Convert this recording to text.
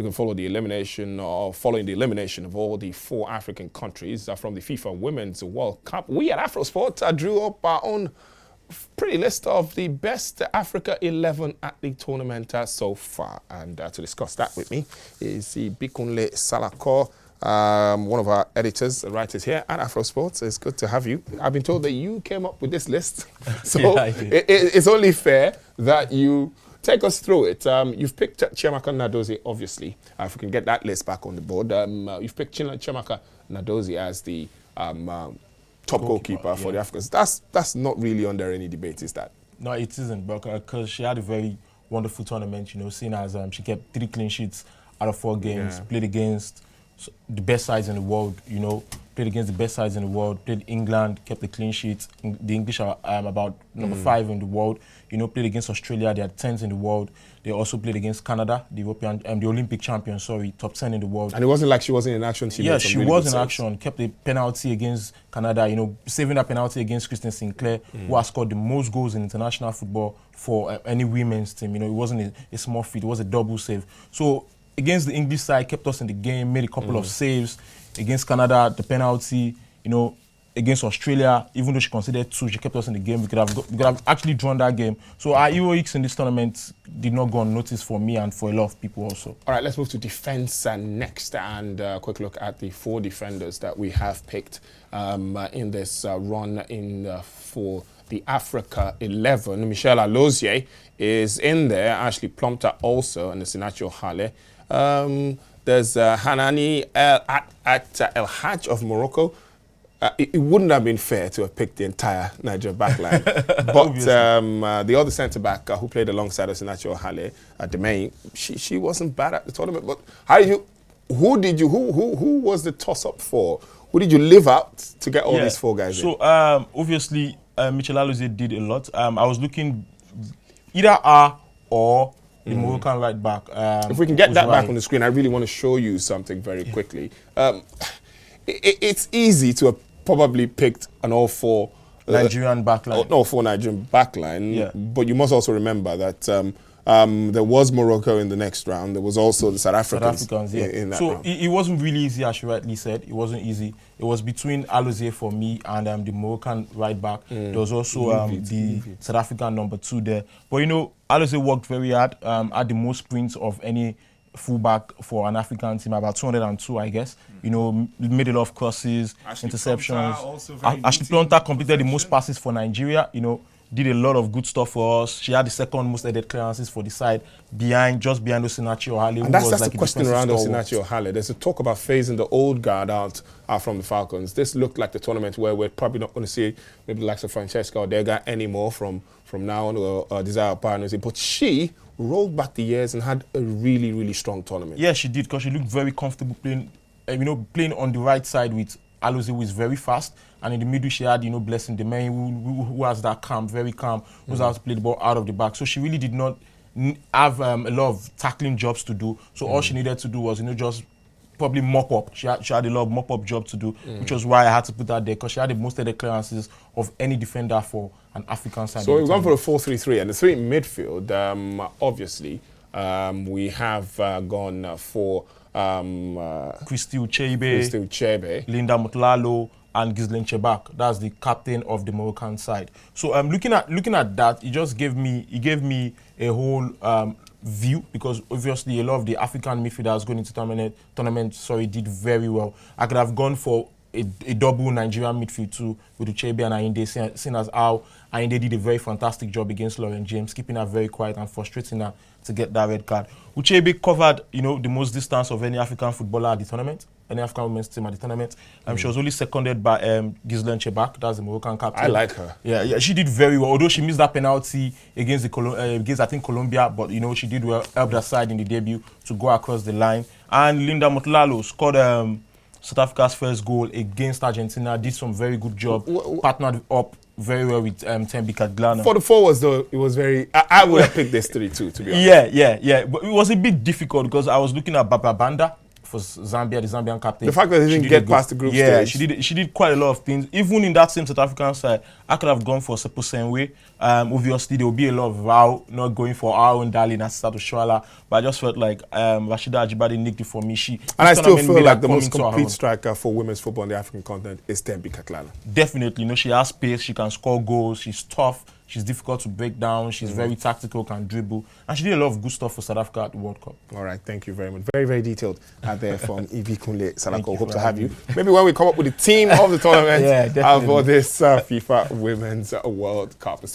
you can follow the elimination or following the elimination of all the 4 African countries from the FIFA Women's World Cup. We at Afrosport drew up our own pretty list of the best Africa 11 at the tournament so far. And to discuss that with me is the Bikunle Salako, one of our editors, writers here at Afrosport. It's good to have you. I've been told that you came up with this list, so yeah, it's only fair that you take us through it. You've picked Chiamaka Nnadozie, obviously. If we can get that list back on the board. You've picked Chiamaka Nnadozie as the top goalkeeper for the Africans. That's not really under any debate, is that? No, it isn't, because she had a very wonderful tournament, seeing as she kept 3 clean sheets out of 4 games, played against the best sides in the world, played against the best sides in the world, played England, kept the clean sheets. The English are about number 5 in the world. Played against Australia, they are 10th in the world. They also played against Canada, the Olympic champion, top 10 in the world. And it wasn't like she wasn't in action. She was in action, kept the penalty against Canada, saving that penalty against Christy Sinclair, who has scored the most goals in international football for any women's team. It wasn't a small feat, it was a double save. So against the English side, kept us in the game, made a couple of saves. Against Canada, the penalty, against Australia, even though she considered 2, she kept us in the game. We could have actually drawn that game. So our heroics in this tournament did not go unnoticed for me and for a lot of people also. All right, let's move to defence next, and a quick look at the 4 defenders that we have picked in this run for the Africa 11. Michelle Alozie is in there, Ashleigh Plumptre also, and Osinachi Ohale. There's Hanane at El Hajj of Morocco. It wouldn't have been fair to have picked the entire Niger backline. But the other centre-back who played alongside Osinachi Ohale, Demain, she wasn't bad at the tournament. But who was the toss-up for? Who did you live out to get all these 4 guys in? So, obviously, Michelle Alozie did a lot. I was looking either her or the Moroccan right back. If we can get that back on the screen, I really want to show you something very quickly. It's easy to have probably picked an all-4 Nigerian backline. All-4 Nigerian backline, but you must also remember that there was Morocco in the next round. There was also the South Africans in that round. It wasn't really easy, as you rightly said. It wasn't easy. It was between Alozie for me and the Moroccan right back. There was also the South African number 2 there. But Alozie worked very hard, had the most sprints of any fullback for an African team, about 202, I guess. Made a lot of crosses, interceptions. Ashleigh Plumptre completed the most passes for Nigeria. Did a lot of good stuff for us. She had the 2nd most headed clearances for the side, just behind Osinachi Ohale. And that's the question around Osinachi Ohale. There's a talk about phasing the old guard out from the Falcons. This looked like the tournament where we're probably not going to see maybe the likes of Francesca Odega anymore from now on, or Desire Partners. But she rolled back the years and had a really, really strong tournament. Yeah, she did, because she looked very comfortable playing, playing on the right side with Alozie, who is very fast, and in the middle she had, Blessing Demain, who has that calm, very calm, who's how to play the ball out of the back. So she really did not have a lot of tackling jobs to do. So all she needed to do was, just probably mop up. She had a lot of mop up job to do, which was why I had to put her there, because she had the most of the clearances of any defender for an African side. So we've gone for a 4-3-3, and the 3 in midfield. Obviously, we have gone for Christy Ucheibe, Linda Motlhalo, and Ghizlane Chebbak. That's the captain of the Moroccan side. So looking at that, it just gave me a whole view, because obviously a lot of the African midfielders going into tournament did very well. I could have gone for a double Nigerian midfield too with Ucheibe and Ayinde, seeing as how Ayinde did a very fantastic job against Lauren James, keeping her very quiet and frustrating her to get that red card. Ucheibe covered, the most distance of any African footballer at the tournament, any African women's team at the tournament. She was only seconded by Ghizlane Chebbak, that's the Moroccan captain. I like her. Yeah, she did very well. Although she missed that penalty against I think Colombia, but she did well, helped her side in the debut to go across the line. And Linda Motlhalo scored South Africa's first goal against Argentina, did some very good job, partnered up very well with Tembi Kgatlana. For the forwards, though, it was very... I would have picked this 3-2, to be honest. Yeah. But it was a bit difficult, because I was looking at Baba Banda for Zambia, the Zambian captain. The fact that they didn't get past the group stage. She did quite a lot of things. Even in that same South African side, I could have gone for Sepusenwe. Obviously, there will be a lot of vow not going for our own darling Asisa Oshoala, but I just felt like Rashida Ajibade nicked it for me. And I still feel like the most complete striker for women's football on the African continent is Tembi Kgatlana. Definitely. You know, she has pace, she can score goals, she's tough, she's difficult to break down, she's very tactical, can dribble, and she did a lot of good stuff for South Africa at the World Cup. All right, thank you very much. Very, very detailed there from Evie Kunle Salako. Hope to have you. Maybe when we come up with the team of the tournament for this FIFA Women's World Cup.